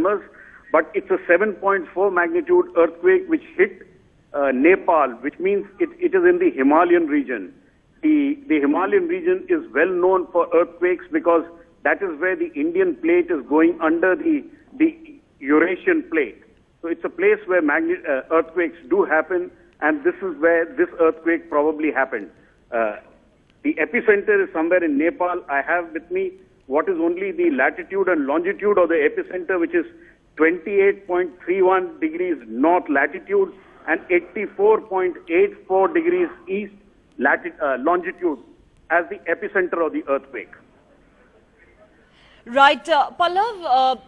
tremors, but it's a 7.4 magnitude earthquake which hit Nepal, which means it is in the Himalayan region. The Himalayan region is well known for earthquakes because that is where the Indian plate is going under the Eurasian plate. So it's a place where earthquakes do happen, and this is where this earthquake probably happened. The epicenter is somewhere in Nepal. I have with me what is only the latitude and longitude of the epicenter, which is 28.31 degrees north latitude and 84.84 degrees east longitude as the epicenter of the earthquake. Right. Pallav,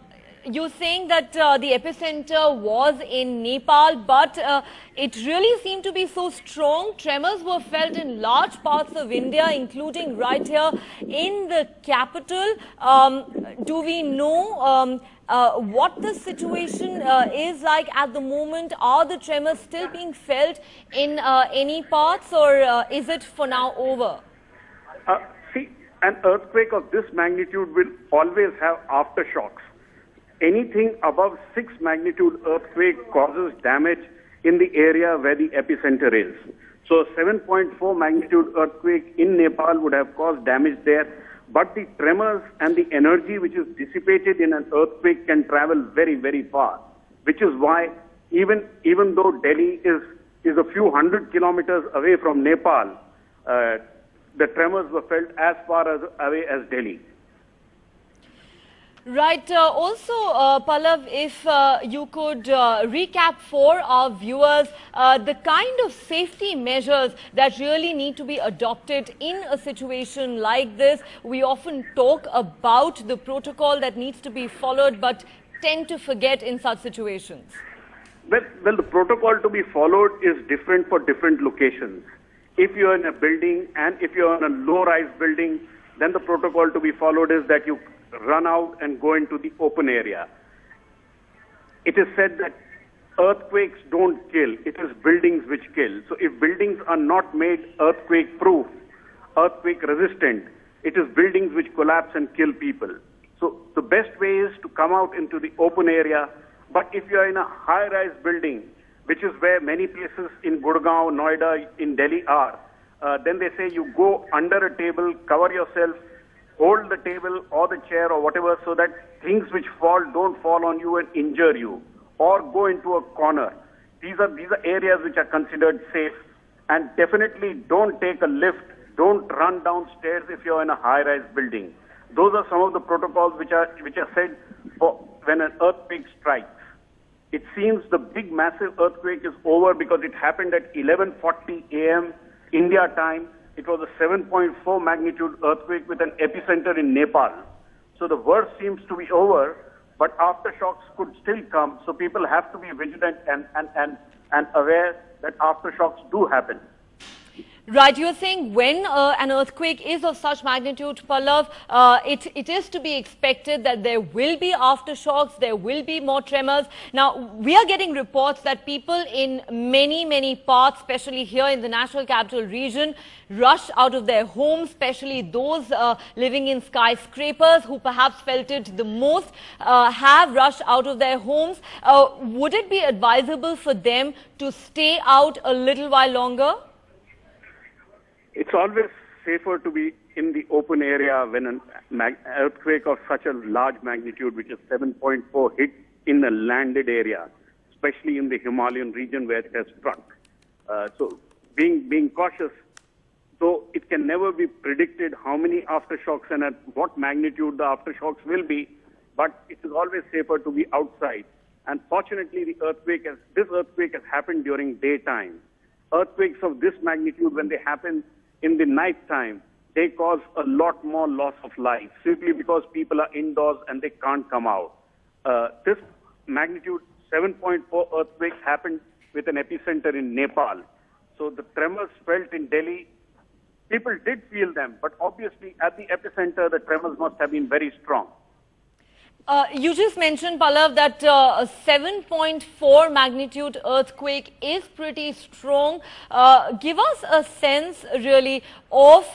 you're saying that the epicenter was in Nepal, but it really seemed to be so strong. Tremors were felt in large parts of India, including right here in the capital. Do we know what the situation is like at the moment? Are the tremors still being felt in any parts, or is it for now over? See, an earthquake of this magnitude will always have aftershocks. Anything above 6 magnitude earthquake causes damage in the area where the epicenter is. So 7.4 magnitude earthquake in Nepal would have caused damage there, but the tremors and the energy which is dissipated in an earthquake can travel very, very far, which is why even though Delhi is a few hundred kilometers away from Nepal, the tremors were felt as far away as Delhi. Right. Also, Pallav, if you could recap for our viewers the kind of safety measures that really need to be adopted in a situation like this. We often talk about the protocol that needs to be followed, but tend to forget in such situations. Well, the protocol to be followed is different for different locations. If you're in a building and if you're in a low-rise building, then the protocol to be followed is that you run out and go into the open area. It is said that earthquakes don't kill, it is buildings which kill. So if buildings are not made earthquake-proof, earthquake-resistant, it is buildings which collapse and kill people. So the best way is to come out into the open area, but if you are in a high-rise building, which is where many places in Gurgaon, Noida, in Delhi are, then they say you go under a table, cover yourself, hold the table or the chair or whatever so that things which fall don't fall on you and injure you, or go into a corner. These are areas which are considered safe, and definitely don't take a lift, don't run downstairs if you're in a high-rise building. Those are some of the protocols which are said for when an earthquake strikes. It seems the big massive earthquake is over because it happened at 11:40 a.m. India time. It was a 7.4 magnitude earthquake with an epicenter in Nepal. So the worst seems to be over, but aftershocks could still come. So people have to be vigilant and aware that aftershocks do happen. Right, you're saying when an earthquake is of such magnitude, Pallav, it is to be expected that there will be aftershocks, there will be more tremors. Now, we are getting reports that people in many parts, especially here in the National Capital Region, rush out of their homes, especially those living in skyscrapers who perhaps felt it the most, have rushed out of their homes. Would it be advisable for them to stay out a little while longer? It's always safer to be in the open area when an earthquake of such a large magnitude, which is 7.4, hit in a landed area, especially in the Himalayan region where it has struck. So being cautious, though it can never be predicted how many aftershocks and at what magnitude the aftershocks will be, but it is always safer to be outside. And fortunately, this earthquake has happened during daytime. Earthquakes of this magnitude, when they happen in the night time, they cause a lot more loss of life, simply because people are indoors and they can't come out. This magnitude 7.4 earthquake happened with an epicenter in Nepal. So the tremors felt in Delhi, people did feel them, but obviously at the epicenter, the tremors must have been very strong. You just mentioned, Pallav, that a 7.4 magnitude earthquake is pretty strong. Give us a sense, really, of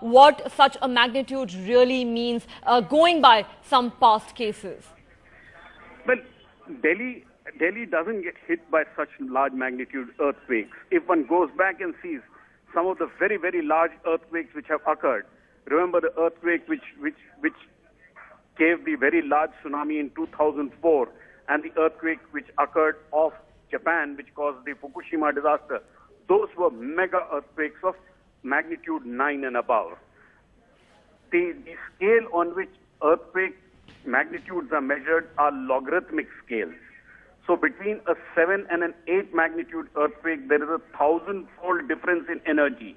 what such a magnitude really means, going by some past cases. Well, Delhi doesn't get hit by such large magnitude earthquakes. If one goes back and sees some of the very, very large earthquakes which have occurred, remember the earthquake which gave the very large tsunami in 2004 and the earthquake which occurred off Japan which caused the Fukushima disaster. Those were mega earthquakes of magnitude 9 and above. The scale on which earthquake magnitudes are measured are logarithmic scales. So between a 7 and an 8 magnitude earthquake, there is a 1,000-fold difference in energy.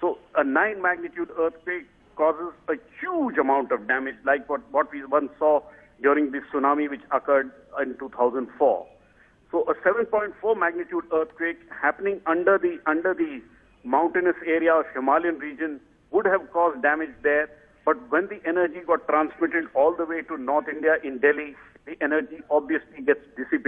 So a 9 magnitude earthquake causes a huge amount of damage, like what we once saw during the tsunami which occurred in 2004. So a 7.4 magnitude earthquake happening under the mountainous area of Himalayan region would have caused damage there. But when the energy got transmitted all the way to North India in Delhi, the energy obviously gets dissipated.